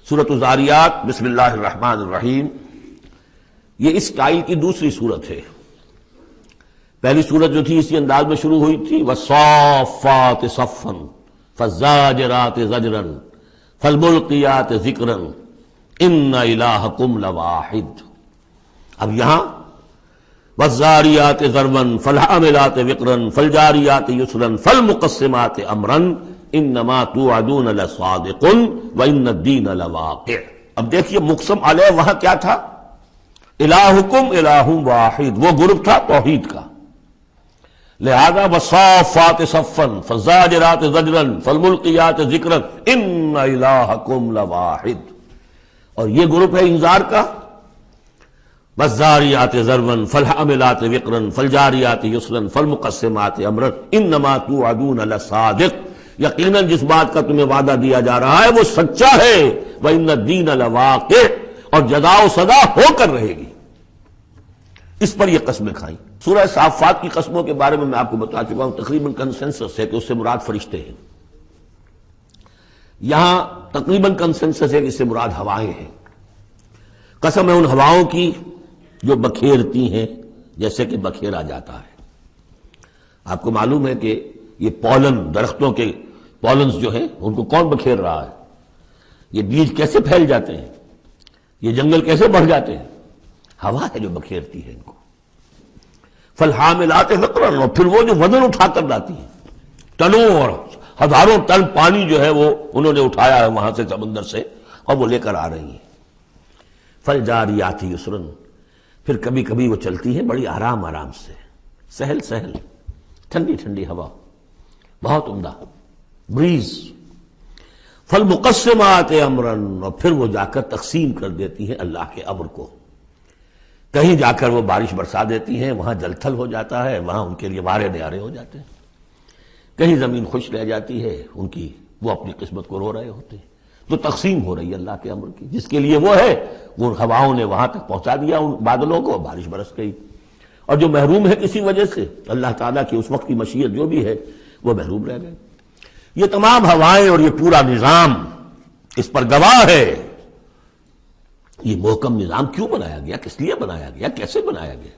سورۃ الذاریات بسم اللہ الرحمن الرحیم، یہ اس سٹائل کی دوسری صورت ہے۔ پہلی صورت جو تھی اسی انداز میں شروع ہوئی تھی، والصافات صفا فالزاجرات زجرا فالملقیات ذکرا ان الہکم لواحد۔ اب یہاں والذاریات ذروا فالحاملات وقرا فالجاریات یسرا فالمقسمات امرا انما توعدون لصادق وان الدین لواقع۔ اب دیکھیے مقسم علیہ وہاں کیا تھا؟ الہکم الہ واحد، وہ گروپ تھا توحید کا، لہذا والصافات صفا فالزاجرات زجرا فالملقیات ذکرا ان الہکم لواحد، اور یہ گروپ ہے انذار کا، والذاریات ذروا فالحاملات وقرا فالجاریات یسرا فالمقسمات امرا انما توعدون لصادق، یقیناً جس بات کا تمہیں وعدہ دیا جا رہا ہے وہ سچا ہے، وان الدین لواقع، اور جزا و سزا ہو کر رہے گی۔ اس پر یہ قسمیں کھائیں۔ سورہ صافات کی قسموں کے بارے میں آپ کو بتا چکا ہوں، تقریباً کنسنسس ہے کہ اس سے مراد فرشتے ہیں۔ یہاں تقریباً کنسنسس ہے کہ اس سے مراد ہوائیں ہیں۔ قسم ہے ان ہواؤں کی جو بکھیرتی ہیں جیسے کہ بکھیرا جاتا ہے۔ آپ کو معلوم ہے کہ یہ پولن، درختوں کے پولنز جو ہیں ان کو کون بکھیر رہا ہے؟ یہ بیج کیسے پھیل جاتے ہیں، یہ جنگل کیسے بڑھ جاتے ہیں؟ ہوا ہے جو بکھیرتی ہے ان کو۔ فالحاملات وقرا، اور پھر وہ جو وزن اٹھا کر لاتی ہیں، ٹنوں اور ہزاروں ٹن پانی جو ہے وہ انہوں نے اٹھایا ہے وہاں سے سمندر سے، اور وہ لے کر آ رہی ہیں۔ فالجاریات یسرا، پھر کبھی کبھی وہ چلتی ہیں بڑی آرام آرام سے، سہل سہل، ٹھنڈی ٹھنڈی ہوا، بہت عمدہ بریز۔ فالمقسمات امرا، اور پھر وہ جا کر تقسیم کر دیتی ہیں اللہ کے امر کو، کہیں جا کر وہ بارش برسا دیتی ہیں، وہاں جل تھل ہو جاتا ہے، وہاں ان کے لیے وارے نیارے ہو جاتے ہیں، کہیں زمین خشک رہ جاتی ہے ان کی، وہ اپنی قسمت کو رو رہے ہوتے ہیں۔ تو تقسیم ہو رہی ہے اللہ کے امر کی، جس کے لیے وہ ہے وہ ہواؤں نے وہاں تک پہنچا دیا ان بادلوں کو، بارش برس گئی، اور جو محروم ہے کسی وجہ سے اللہ تعالیٰ کی اس وقت کی مشیت جو بھی ہے وہ محروم رہ گئے۔ یہ تمام ہوائیں اور یہ پورا نظام اس پر گواہ ہے۔ یہ محکم نظام کیوں بنایا گیا، کس لیے بنایا گیا، کیسے بنایا گیا،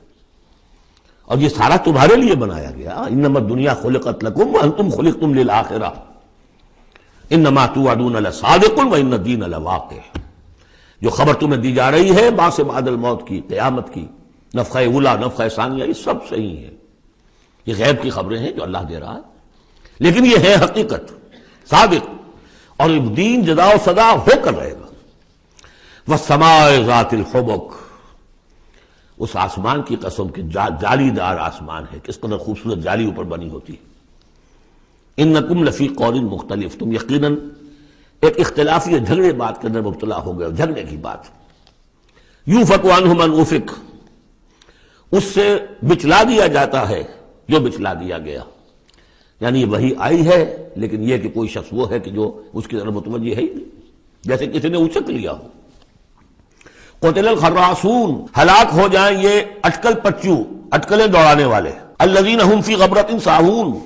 اور یہ سارا تمہارے لیے بنایا گیا۔ انما الدنیا خلقت لکم وانتم خلقتم للآخرہ انما توعدون لصادق وان الدین لواقع۔ جو خبر تمہیں دی جا رہی ہے بعث بعد الموت کی، قیامت کی، نفخہ اولا، نفخہ ثانیہ، یہ سب صحیح ہے، یہ غیب کی خبریں ہیں جو اللہ دے رہا ہے، لیکن یہ ہے حقیقت صادق، اور دین جزا و سزا ہو کر رہے گا۔ والسماء ذات الحبک، اس آسمان کی قسم کہ جالی دار آسمان ہے، کس قدر خوبصورت جالی اوپر بنی ہوتی ہے۔ انکم لفی قول مختلف، تم یقیناً ایک اختلافی جھگڑے بات کے اندر مبتلا ہو گئے، جھگڑے کی بات۔ یوفک عنہ من افک، اس سے بچلا دیا جاتا ہے جو بچلا دیا گیا، یعنی یہ وحی آئی ہے لیکن یہ کہ کوئی شخص وہ ہے کہ جو اس کی طرف متوجہ ہے ہی نہیں، جیسے کسی نے اچک لیا ہو۔ قتل الخراصون، ہلاک ہو جائیں یہ اٹکل پچو، اٹکلیں دوڑانے والے، الذین هم فی غفلۃ ساہون،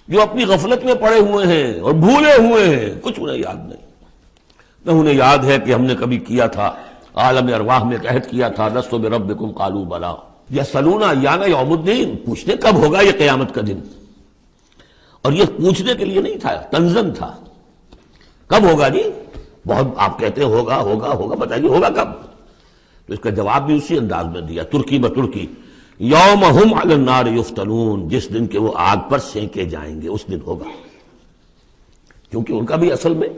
جو اپنی غفلت میں پڑے ہوئے ہیں اور بھولے ہوئے ہیں، کچھ انہیں یاد نہیں۔ نہ انہیں یاد ہے کہ ہم نے کبھی کیا تھا، عالم ارواح میں عہد کیا تھا، لست بربکم قالوا بلا، یسألون ایان یوم الدین، پوچھتے کب ہوگا یہ قیامت کا دن، اور یہ پوچھنے کے لیے نہیں تھا، تنزن تھا، کب ہوگا جی؟ بہت آپ کہتے ہیں ہوگا ہوگا ہوگا، بتائیے ہوگا کب؟ تو اس کا جواب بھی اسی انداز میں دیا، ترکی بترکی، یوم ہم علی النار یفتنون، جس دن کے وہ آگ پر سینکے جائیں گے اس دن ہوگا، کیونکہ ان کا بھی اصل میں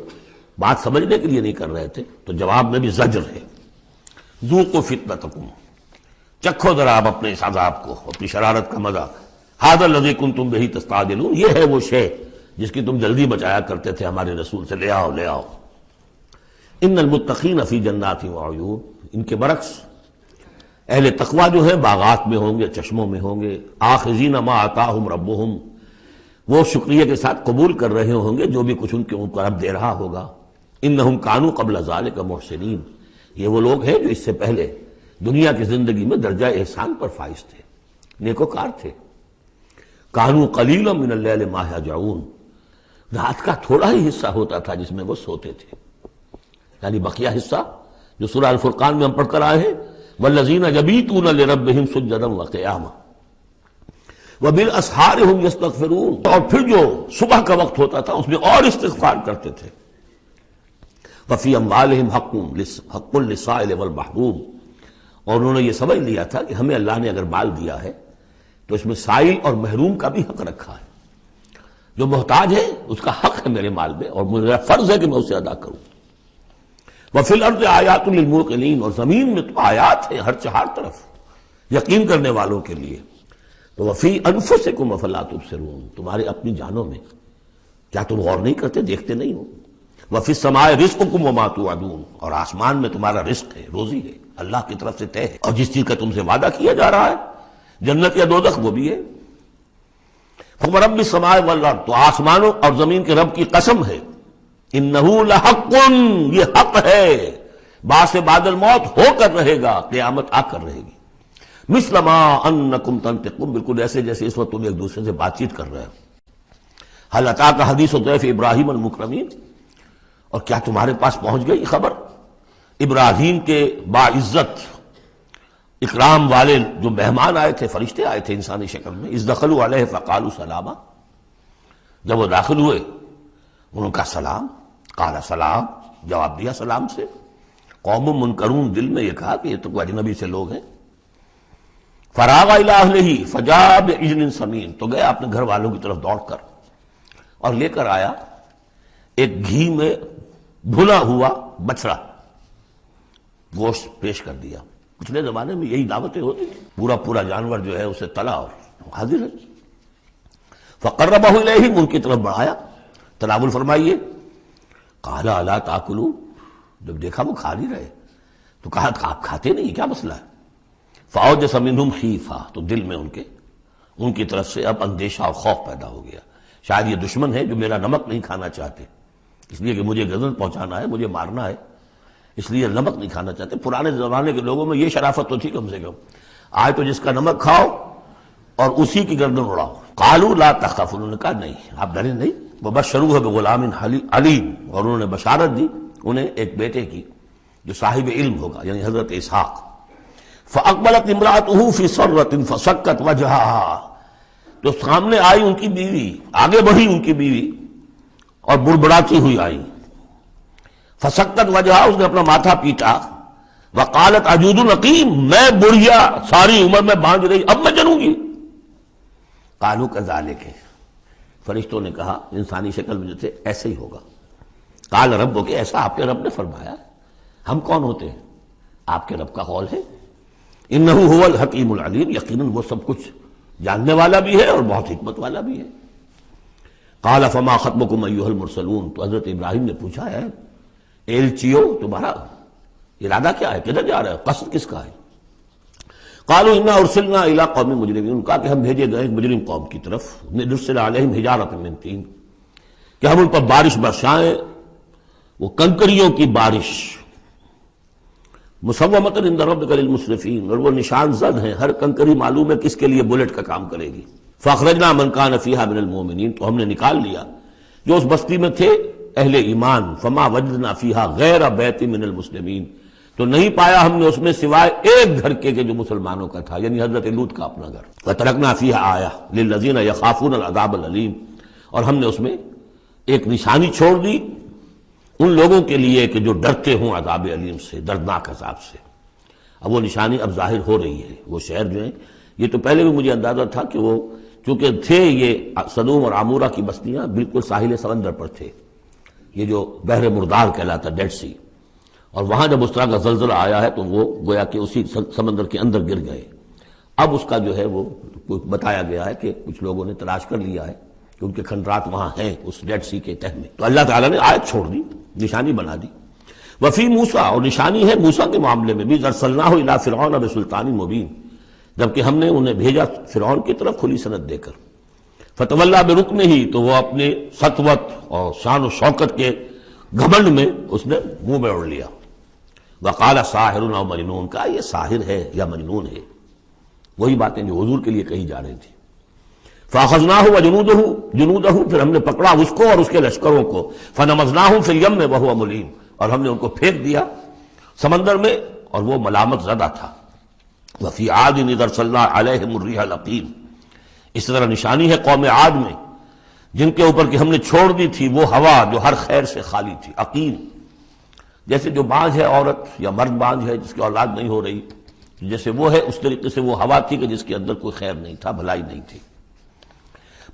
بات سمجھنے کے لیے نہیں کر رہے تھے، تو جواب میں بھی زجر ہے۔ ذوقوا فتنتکم، چکھو ذرا آپ اپنے اس عذاب کو، اپنی شرارت کا مزہ، ھذا الذی کنتم بہ تستعجلون، یہ ہے وہ شے جس کی تم جلدی بچایا کرتے تھے ہمارے رسول سے، لے آؤ لے آؤ۔ ان المتقین فی جنات وعیون، ان کے برعکس اہل تقویٰ جو ہیں باغات میں ہوں گے، چشموں میں ہوں گے، آخذین ما آتاہم ربہم، وہ شکریہ کے ساتھ قبول کر رہے ہوں گے جو بھی کچھ ان کو رب دے رہا ہوگا۔ انہم کانوا قبل ذلک محسنین، یہ وہ لوگ ہیں جو اس سے پہلے دنیا کی زندگی میں درجہ احسان پر فائز تھے، نیکوکار تھے۔ کانوا قلیلا من اللیل ما یہجعون، رات کا تھوڑا ہی حصہ ہوتا تھا جس میں وہ سوتے تھے، یعنی بقیہ حصہ جو سورہ الفرقان میں ہم پڑھ کر آئے ہیں، والذین یبیتون لربہم سجدا وقیاما وبالاسحار ہم یستغفرون، اور پھر جو صبح کا وقت ہوتا تھا اس میں اور استغفار کرتے تھے۔ وفی اموالہم حق للسائل والمحروم، اور انہوں نے یہ سمجھ لیا تھا کہ ہمیں اللہ نے اگر مال دیا ہے تو اس میں سائل اور محروم کا بھی حق رکھا ہے، جو محتاج ہے اس کا حق ہے میرے مال میں، اور میرا فرض ہے کہ میں اسے ادا کروں۔ وفی الارض آیات للموقنین، اور زمین میں تو آیات ہیں ہر طرف یقین کرنے والوں کے لیے۔ تو وفی انفسکم افلا تبصرون، تمہارے اپنی جانوں میں کیا تم غور نہیں کرتے، دیکھتے نہیں ہو؟ وفی السماء رزقکم وما توعدون، اور آسمان میں تمہارا رزق ہے، روزی ہے، اللہ کی طرف سے طے ہے، اور جس چیز کا تم سے وعدہ کیا جا رہا ہے جنت یا دوزخ وہ بھی ہے۔ فورب السماء والارض، تو آسمانوں اور زمین کے رب کی قسم ہے، انہ لحق، یہ حق ہے، بعث بعد الموت ہو کر رہے گا، قیامت آ کر رہے گی۔ مثل ما انکم تنطقون، بالکل ایسے جیسے اس وقت تم ایک دوسرے سے بات چیت کر رہے ہو۔ هل اتاک حدیث ضیف ابراہیم المکرمین، اور کیا تمہارے پاس پہنچ گئی خبر ابراہیم کے باعزت اکرام والے جو مہمان آئے تھے، فرشتے آئے تھے انسانی شکل میں، اذ دخلوا علیہ فقالوا سلاما، جب وہ داخل ہوئے انہوں کا سلام، قال سلام، جواب دیا سلام سے۔ قوم منکرون، دل میں یہ کہا کہ یہ تو کوئی اجنبی سے لوگ ہیں۔ فراغ الی اہلہ فجاء بعجل سمین، تو گیا اپنے گھر والوں کی طرف دوڑ کر اور لے کر آیا ایک گھی میں بھنا ہوا بچڑا، گوشت پیش کر دیا۔ پچھلے زمانے میں یہی دعوتیں ہوتی تھیں، پورا جانور جو ہے اسے تلا اور حاضر ہے۔ فقربہ الیہم، ان کی طرف بڑھایا، تناول فرمائیے۔ قال الا تاکلون، جب دیکھا وہ کھا نہیں رہے تو کہا آپ کھاتے نہیں، کیا مسئلہ ہے؟ فاوجس منہم خیفہ، تو دل میں ان کی طرف سے اب اندیشہ اور خوف پیدا ہو گیا، شاید یہ دشمن ہے جو میرا نمک نہیں کھانا چاہتے، اس لیے کہ مجھے غضب پہنچانا ہے، مجھے مارنا ہے، اس لیے نمک نہیں کھانا چاہتے۔ پرانے زمانے کے لوگوں میں یہ شرافت تو تھی کم سے کم، آج تو جس کا نمک کھاؤ اور اسی کی گردن اڑاؤ۔ قالوا لا تخف، انہوں نے کہا نہیں آپ ڈریں نہیں۔ وبشروہ بغلام علیم، اور انہوں نے بشارت دی انہیں ایک بیٹے کی جو صاحب علم ہوگا، یعنی حضرت اسحاق۔ فاقبلت امرأته فی سرۃ فسکت وجہها، تو سامنے آئی ان کی بیوی، آگے بڑھی ان کی بیوی اور بڑبڑاتی ہوئی آئی۔ فسکت وجہها، اس نے اپنا ماتھا پیٹا۔ وقالت عجوز عقیم، میں بڑھیا ساری عمر میں باندھ رہی، اب میں جنوں گی۔ قالوا کذالک، فرشتوں نے کہا انسانی شکل میں جو تھے ایسے ہی ہوگا۔ قال ربک، ایسا آپ کے رب نے فرمایا، ہم کون ہوتے ہیں؟ آپ کے رب کا قول ہے۔ انہ هو الحکیم العلیم، یقیناً وہ سب کچھ جاننے والا بھی ہے اور بہت حکمت والا بھی ہے۔ قال فما خطبکم ایھا المرسلون، تو حضرت ابراہیم نے پوچھا ہے ایلچیو تمہارا ارادہ کیا ہے، کدھر جا رہے ہو، قصد کس کا ہے؟ قالوا انا ارسلنا الى قوم مجرمین، کہا کہ ہم بھیجے گئے ایک مجرم قوم کی طرف، نرسل علیہم حجارۃ من طین، کہ ہم ان پر بارش برسائیں، وہ کنکریوں کی بارش، مسومۃ عند ربک للمسرفین، اور وہ نشان زد ہیں، ہر کنکری معلوم ہے کس کے لیے بلٹ کا کام کرے گی۔ فاخرجنا من کان فیہا من المؤمنین، تو ہم نے نکال لیا جو اس بستی میں تھے اہل ایمان۔ فما وجدنا فیہا غیر بیت من المسلمین، تو نہیں پایا ہم نے اس میں سوائے ایک گھر کے جو مسلمانوں کا تھا، یعنی حضرت لوط کا اپنا گھر۔ وترکنا فیہا آیہ للذین یخافون العذاب العلیم، اور ہم نے اس میں ایک نشانی چھوڑ دی ان لوگوں کے لیے کہ جو ڈرتے ہوں عذاب علیم سے، دردناک عذاب سے۔ اب وہ نشانی اب ظاہر ہو رہی ہے۔ وہ شہر جو ہیں، یہ تو پہلے بھی مجھے اندازہ تھا کہ وہ چونکہ تھے یہ سدوم اور عمورہ کی بستیاں بالکل ساحل سمندر پر تھے، یہ جو بحر مردار کہلاتا ڈیڈ سی، اور وہاں جب اس طرح کا زلزلہ آیا ہے تو وہ گویا کہ اسی سمندر کے اندر گر گئے۔ اب اس کا جو ہے وہ بتایا گیا ہے کہ کچھ لوگوں نے تلاش کر لیا ہے کہ ان کے کھنڈرات وہاں ہیں اس ڈیڈ سی کے تہہ میں، تو اللہ تعالیٰ نے آیت چھوڑ دی، نشانی بنا دی۔ وفی موسیٰ، اور نشانی ہے موسیٰ کے معاملے میں بھی، ارسلناہ الی فرعون بسلطان مبین، جبکہ ہم نے انہیں بھیجا فرعون کی طرف کھلی سند دے کر۔ فتولیٰ برکنہ، تو وہ اپنے سطوت اور شان و شوکت کے گھمنڈ میں اس نے منہ میں اڑ لیا۔ وقال ساحر او مجنون، کہا یہ ساحر ہے یا مجنون ہے، وہی باتیں جو حضور کے لیے کہی جا رہی تھی۔ فاخذناہ وجنودہ، پھر ہم نے پکڑا اس کو اور اس کے لشکروں کو، فنبذناہم فی الیم وہو ملیم، اور ہم نے ان کو پھینک دیا سمندر میں، اور وہ ملامت زدہ تھا۔ وفی عاد اذ ارسلنا علیہم الریح العقیم، اس طرح نشانی ہے قوم عاد میں جن کے اوپر کہ ہم نے چھوڑ دی تھی وہ ہوا جو ہر خیر سے خالی تھی، عقیم، جیسے جو بانجھ ہے عورت یا مرد بانجھ ہے جس کی اولاد نہیں ہو رہی، جیسے وہ ہے اس طریقے سے وہ ہوا تھی کہ جس کے اندر کوئی خیر نہیں تھا، بھلائی نہیں تھی۔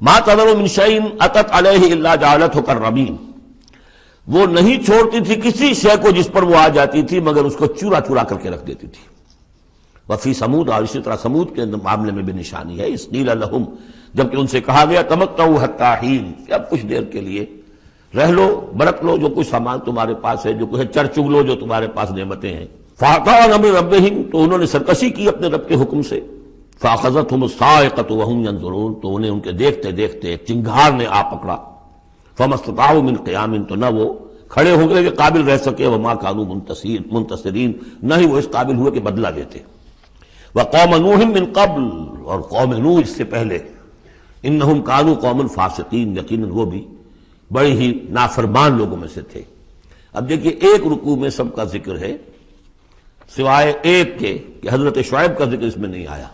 ما تذر من شیء اتت علیہ الا جعلتہ کالرمیم، وہ نہیں چھوڑتی تھی کسی شے کو جس پر وہ آ جاتی تھی مگر اس کو چورا چورا کر کے رکھ دیتی تھی۔ وفی سمود، اور اسی طرح سمود کے معاملے میں بھی نشانی ہے، اس قیل لہم، جبکہ ان سے کہا گیا تمتعوا حتی حین، کہ اب کچھ دیر کے لیے رہ لو، برت لو جو کچھ سامان تمہارے پاس ہے، جو کچھ چر چگ لو جو تمہارے پاس نعمتیں ہیں۔ فَأَطَاعُوا أَمْرَ رَبِّهِمْ، تو انہوں نے سرکشی کی اپنے رب کے حکم سے۔ فَأَخَذَتْهُمُ الصَّاعِقَةُ وَهُمْ يَنظُرُونَ، تو انہیں ان کے دیکھتے دیکھتے ایک چنگھار نے آ پکڑا۔ فَمَا اسْتَطَاعُوا مِنْ قِيَامٍ، تو نہ وہ کھڑے ہو گئے کہ قابل رہ سکے، وَمَا كَانُوا مُنْتَصِرِينَ، نہ ہی وہ اس قابل ہوئے کہ بدلہ لیتے۔ وَقَوْمَ نُوحٍ مِّن قَبْلُ، اور قوم نوح اس سے پہلے، انہم کانوا قوما فاسقین، یقیناً وہ بھی بڑے ہی نافرمان لوگوں میں سے تھے۔ اب دیکھیے ایک رکوع میں سب کا ذکر ہے سوائے ایک کے کہ حضرت شعیب کا ذکر اس میں نہیں آیا،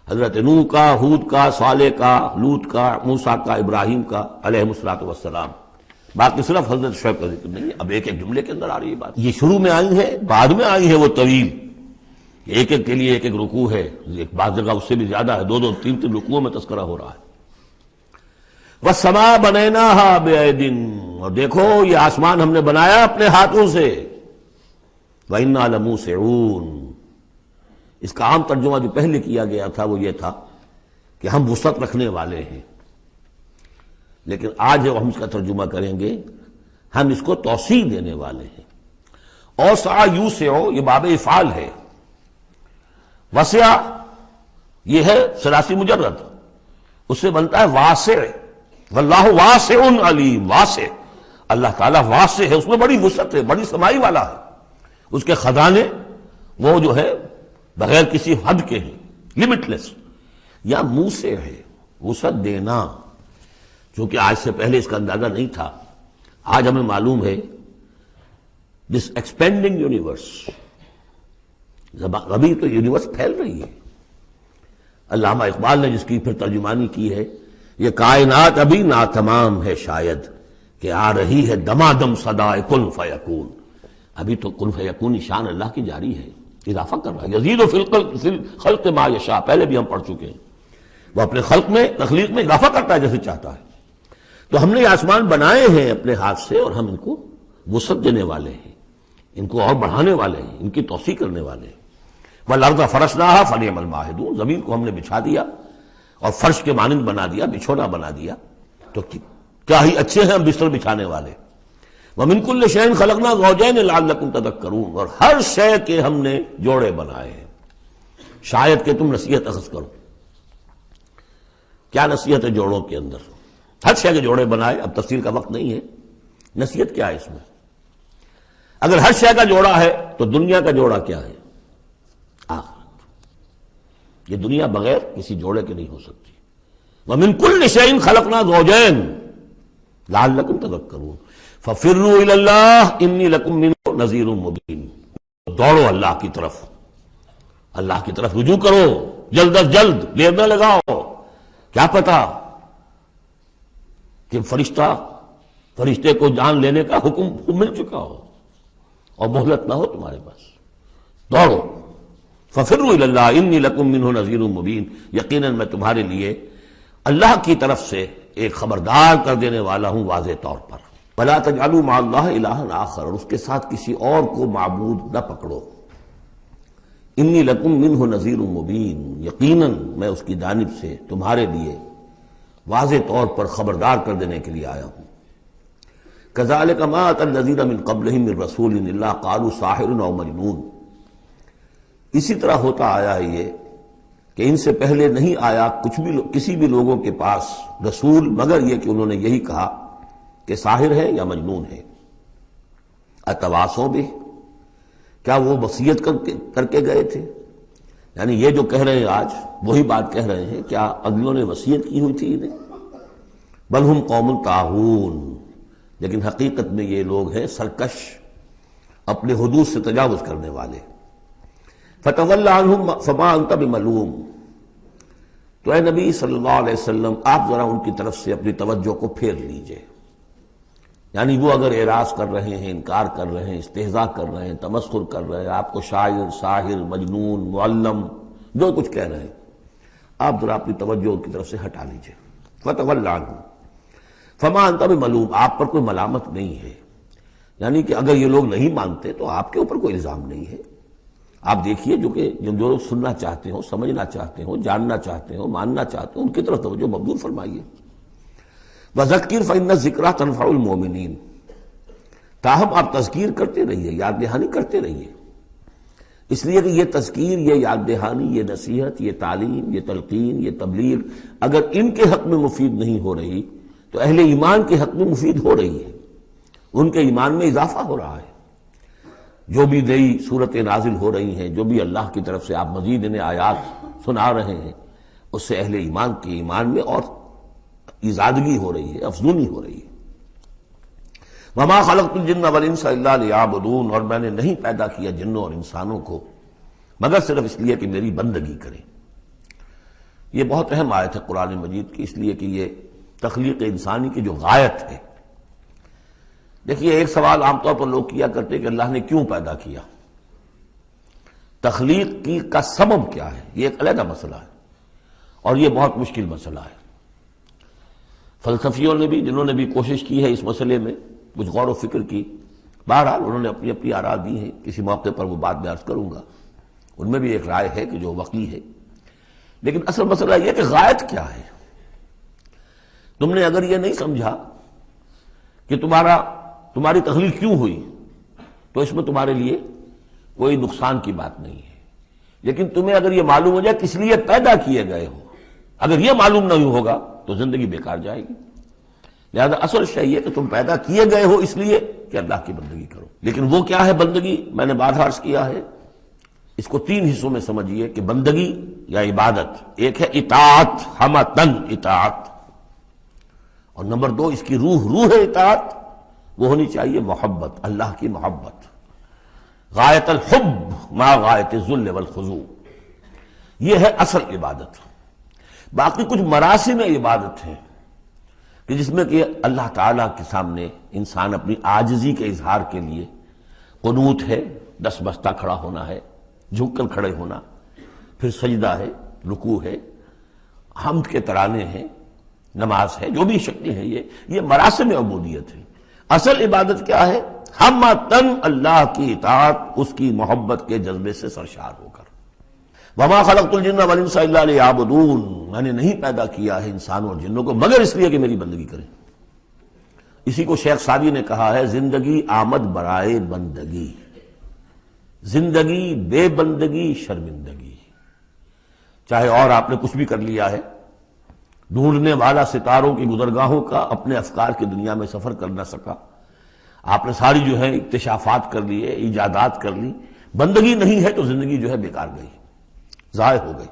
حضرت نوح کا، ہود کا، صالح کا، لوط کا، موسیٰ کا، ابراہیم کا علیہ الصلوۃ والسلام، باقی صرف حضرت شعیب کا ذکر نہیں ہے۔ اب ایک ایک جملے کے اندر آ رہی ہے بات، یہ شروع میں آئی ہے، بعد میں آئی ہے وہ طویل، ایک ایک کے لیے ایک ایک رکوع ہے، ایک بعض جگہ اس سے بھی زیادہ ہے، دو دو تین تین رکوعوں میں تذکرہ ہو رہا ہے۔ وَالسَّمَاءَ بَنَيْنَاهَا بِأَيْدٍ، اور دیکھو یہ آسمان ہم نے بنایا اپنے ہاتھوں سے۔ وَإِنَّا لَمُوسِعُونَ، اس کا عام ترجمہ جو پہلے کیا گیا تھا وہ یہ تھا کہ ہم وسعت رکھنے والے ہیں، لیکن آج ہم اس کا ترجمہ کریں گے ہم اس کو توسیع دینے والے ہیں۔ اوسع یوسع، یہ باب افعال ہے، وسع یہ ہے ثلاثی مجرد، اس سے بنتا ہے واسع، واللہ واسع علیم، واسع، اللہ تعالیٰ واسع ہے، اس میں بڑی وسعت ہے، بڑی سمائی والا ہے، اس کے خزانے وہ جو ہے بغیر کسی حد کے ہیں، لمٹ لیس۔ یا موسع ہے، وسعت دینا، چونکہ آج سے پہلے اس کا اندازہ نہیں تھا، آج ہمیں معلوم ہے دس ایکسپینڈنگ یونیورس، ابھی تو یونیورس پھیل رہی ہے۔ علامہ اقبال نے جس کی پھر ترجمانی کی ہے، یہ کائنات ابھی ناتمام ہے شاید، کہ آ رہی ہے دمادم صدائے کن فیکون، ابھی تو کن فیکون شان اللہ کی جاری ہے، اضافہ کر رہا ہے، یزید فی الخلق ما یشاء، پہلے بھی ہم پڑھ چکے ہیں، وہ اپنے خلق میں، تخلیق میں اضافہ کرتا ہے جیسے چاہتا ہے۔ تو ہم نے یہ آسمان بنائے ہیں اپنے ہاتھ سے، اور ہم ان کو وسعت دینے والے ہیں، ان کو اور بڑھانے والے ہیں، ان کی توسیع کرنے والے ہیں۔ وَالْأَرْضَ فَرَشْنَاهَا فَنِعْمَ الْمَاهِدُونَ، زمین کو ہم نے بچھا دیا اور فرش کے مانند بنا دیا، بچھونا بنا دیا، تو کیا ہی اچھے ہیں ہم بستر بچھانے والے۔ وَمِن كُلِّ شَيْءٍ خَلَقْنَا زَوْجَيْنِ لَعَلَّكُمْ تَذَكَّرُونَ، اور ہر شے کے ہم نے جوڑے بنائے ہیں شاید کہ تم نصیحت اخذ کرو۔ کیا نصیحت ہے جوڑوں کے اندر؟ ہر شے کے جوڑے بنائے، اب تفصیل کا وقت نہیں ہے، نصیحت کیا ہے اس میں؟ اگر ہر شے کا جوڑا ہے تو دنیا کا جوڑا کیا ہے؟ آخرت، یہ دنیا بغیر کسی جوڑے کے نہیں ہو سکتی۔ وَمِن كُلِّ شَيْءٍ خَلَقْنَا زَوْجَيْنِ لَعَلَّكُمْ تَذَكَّرُونَ فَفِرُّوا إِلَى اللَّهِ إِنِّي لَكُمْ مِنْهُ نَذِيرٌ مُبِينٌ، دوڑو اللہ کی طرف، اللہ کی طرف رجوع کرو، جلد از جلد، دیر نہ لگاؤ، کیا پتا کہ فرشتے کو جان لینے کا حکم مل چکا ہو اور مہلت نہ ہو تمہارے پاس، دوڑو۔ فَفِرُّوا إِلَى اللَّهِ إِنِّي لَكُمْ مِنْهُ نَذِيرٌ مُبِينٌ، یقیناً میں تمہارے لیے اللہ کی طرف سے ایک خبردار کر دینے والا ہوں واضح طور پر۔ وَلَا تَجْعَلُوا مَعَ اللَّهِ إِلَٰهًا آخَرَ، اور اس کے ساتھ کسی اور کو معبود نہ پکڑو۔ إِنِّي لَكُمْ مِنْهُ نَذِيرٌ مُبِينٌ، یقیناً میں اس کی جانب سے تمہارے لیے واضح طور پر خبردار کر دینے کے لیے آیا ہوں۔ كَذَلِكَ مَا أَتَى الَّذِينَ مِن قَبْلِهِم مِّن رَّسُولٍ إِلَّا قَالُوا سَاحِرٌ أَوْ مَجْنُونٌ، اسی طرح ہوتا آیا ہے یہ کہ ان سے پہلے نہیں آیا کسی بھی لوگوں کے پاس رسول مگر یہ کہ انہوں نے یہی کہا کہ ساحر ہے یا مجنون ہے۔ اتواصوا بہ، کیا وہ وصیت کر کے گئے تھے؟ یعنی یہ جو کہہ رہے ہیں آج وہی بات کہہ رہے ہیں، کیا اگلوں نے وصیت کی ہوئی تھی انہیں؟ بل ہم قوم طاغون، لیکن حقیقت میں یہ لوگ ہیں سرکش، اپنے حدود سے تجاوز کرنے والے۔ فَتَوَلَّ عَنْهُمْ فَمَا أَنْتَ بِمَلُومٍ، تو اے نبی صلی اللہ علیہ وسلم آپ ذرا ان کی طرف سے اپنی توجہ کو پھیر لیجئے، یعنی وہ اگر اعراض کر رہے ہیں، انکار کر رہے ہیں، استہزاء کر رہے ہیں، تمسخر کر رہے ہیں، آپ کو شاعر، ساحر، مجنون، معلم جو کچھ کہہ رہے ہیں، آپ ذرا اپنی توجہ ان کی طرف سے ہٹا لیجئے۔ فَتَوَلَّ عَنْهُمْ فَمَا أَنْتَ بِمَلُومٍ، آپ پر کوئی ملامت نہیں ہے، یعنی کہ اگر یہ لوگ نہیں مانتے تو آپ کے اوپر کوئی الزام نہیں ہے۔ آپ دیکھیے جو لوگ سننا چاہتے ہوں، سمجھنا چاہتے ہوں، جاننا چاہتے ہوں، ماننا چاہتے ہوں، ان کی طرف توجہ مبذول فرمائیے۔ وَذَكِّرْ فَإِنَّ الذِّكْرَىٰ تَنفَعُ الْمُؤْمِنِينَ، تاہم آپ تذکیر کرتے رہیے، یاد دہانی کرتے رہیے، اس لیے کہ یہ تذکیر، یہ یاد دہانی، یہ نصیحت، یہ تعلیم، یہ تلقین، یہ تبلیغ اگر ان کے حق میں مفید نہیں ہو رہی تو اہل ایمان کے حق میں مفید ہو رہی ہے، ان کے ایمان میں اضافہ ہو رہا ہے۔ جو بھی نئی صورتیں نازل ہو رہی ہیں، جو بھی اللہ کی طرف سے آپ مزید انہیں آیات سنا رہے ہیں، اس سے اہل ایمان کے ایمان میں اور ایزادگی ہو رہی ہے، افزونی ہو رہی ہے۔ وَمَا خَلَقْتُ الْجِنَّ وَالْإِنسَ إِلَّا لِيَعْبُدُونَ، اور میں نے نہیں پیدا کیا جنوں اور انسانوں کو مگر صرف اس لیے کہ میری بندگی کریں۔ یہ بہت اہم آیت ہے قرآن مجید کی، اس لیے کہ یہ تخلیق انسانی کی جو غایت ہے۔ دیکھیے ایک سوال عام طور پر لوگ کیا کرتے کہ اللہ نے کیوں پیدا کیا، تخلیق کی کا سبب کیا ہے، یہ ایک علیحدہ مسئلہ ہے اور یہ بہت مشکل مسئلہ ہے۔ فلسفیوں نے بھی، جنہوں نے بھی کوشش کی ہے اس مسئلے میں کچھ غور و فکر کی، بہرحال انہوں نے اپنی اپنی آراء دی ہیں، کسی موقع پر وہ بات میں عرض کروں گا، ان میں بھی ایک رائے ہے کہ جو وقی ہے، لیکن اصل مسئلہ یہ کہ غایت کیا ہے۔ تم نے اگر یہ نہیں سمجھا کہ تمہاری تخلیق کیوں ہوئی تو اس میں تمہارے لیے کوئی نقصان کی بات نہیں ہے، لیکن تمہیں اگر یہ معلوم ہو جائے کس لیے پیدا کیے گئے ہو، اگر یہ معلوم نہیں ہوگا تو زندگی بیکار جائے گی۔ لہذا اصل شے یہ کہ تم پیدا کیے گئے ہو اس لیے کہ اللہ کی بندگی کرو، لیکن وہ کیا ہے بندگی، میں نے بات عرض کیا ہے، اس کو تین حصوں میں سمجھیے کہ بندگی یا عبادت، ایک ہے اطاعت، ہمتن اطاعت، اور نمبر دو اس کی روح اطاعت، وہ ہونی چاہیے محبت، اللہ کی محبت، غایت الحب ما غایت الذل والخضوع، یہ ہے اصل عبادت۔ باقی کچھ مراسم عبادت ہیں کہ جس میں کہ اللہ تعالیٰ کے سامنے انسان اپنی عاجزی کے اظہار کے لیے قنوت ہے، دس بستہ کھڑا ہونا ہے، جھک کر کھڑے ہونا، پھر سجدہ ہے، رکوع ہے، حمد کے ترانے ہیں، نماز ہے، جو بھی شکلیں ہیں، یہ مراسم عبودیت ہے۔ اصل عبادت کیا ہے؟ ہمتن اللہ کی اطاعت، اس کی محبت کے جذبے سے سرشار ہو کر۔ وما خلقت الجن والانس الا لیعبدون، میں نے نہیں پیدا کیا ہے انسانوں اور جنوں کو مگر اس لیے کہ میری بندگی کریں۔ اسی کو شیخ سعدی نے کہا ہے، زندگی آمد برائے بندگی، زندگی بے بندگی شرمندگی۔ چاہے اور آپ نے کچھ بھی کر لیا ہے، ڈھونڈنے والا ستاروں کی گزرگاہوں کا اپنے افکار کی دنیا میں سفر کر نہ سکا، آپ نے ساری جو ہے اکتشافات کر لیے، ایجادات کر لی، بندگی نہیں ہے تو زندگی جو ہے بیکار گئی، ضائع ہو گئی۔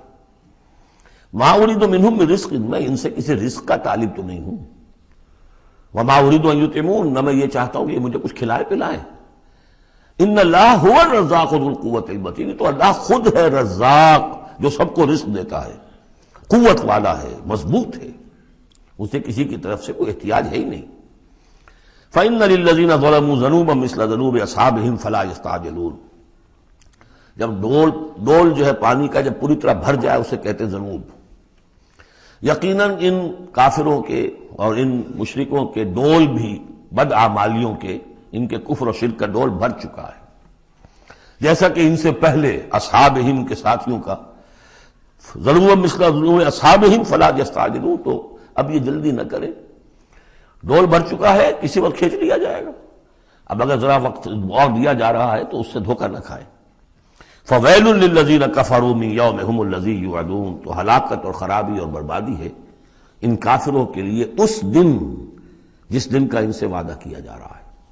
ما اريد منهم من رزق، میں ان سے کسی رزق کا طالب تو نہیں ہوں، وما اريد ان يطعمون، نہ میں یہ چاہتا ہوں کہ یہ مجھے کچھ کھلائے پلائیں۔ ان اللہ هو الرزاق ذو القوة المتین، تو اللہ خود ہے رزاق جو سب کو رزق دیتا ہے، قوت والا ہے، مضبوط ہے، اسے کسی کی طرف سے کوئی احتیاج ہے ہی نہیں۔ فَإِنَّ لِلَّذِينَ ظَلَمُوا ذَنُوبًا مِثْلَ ذَنُوبِ أَصْحَابِهِمْ فَلَا يَسْتَعْجِلُونَ، جب ڈول جو ہے پانی کا جب پوری طرح بھر جائے اسے کہتے ہیں ذنوب۔ یقیناً ان کافروں کے اور ان مشرکوں کے ڈول بھی، بدعمالیوں کے، ان کے کفر و شرک کا ڈول بھر چکا ہے، جیسا کہ ان سے پہلے اصحابہم کے ساتھیوں کا، ذنوبًا مثل ذنوب اصحابہم فلا یستعجلون، تو اب یہ جلدی نہ کریں، ڈول بھر چکا ہے، کسی وقت کھینچ لیا جائے گا، اب اگر ذرا وقت اور دیا جا رہا ہے تو اس سے دھوکہ نہ کھائیں۔ فَوَيْلٌ لِّلَّذِينَ كَفَرُوا مِن يَوْمِهُمُ الَّذِي يُوعَدُونَ، تو ہلاکت اور خرابی اور بربادی ہے ان کافروں کے لیے اس دن جس دن کا ان سے وعدہ کیا جا رہا ہے۔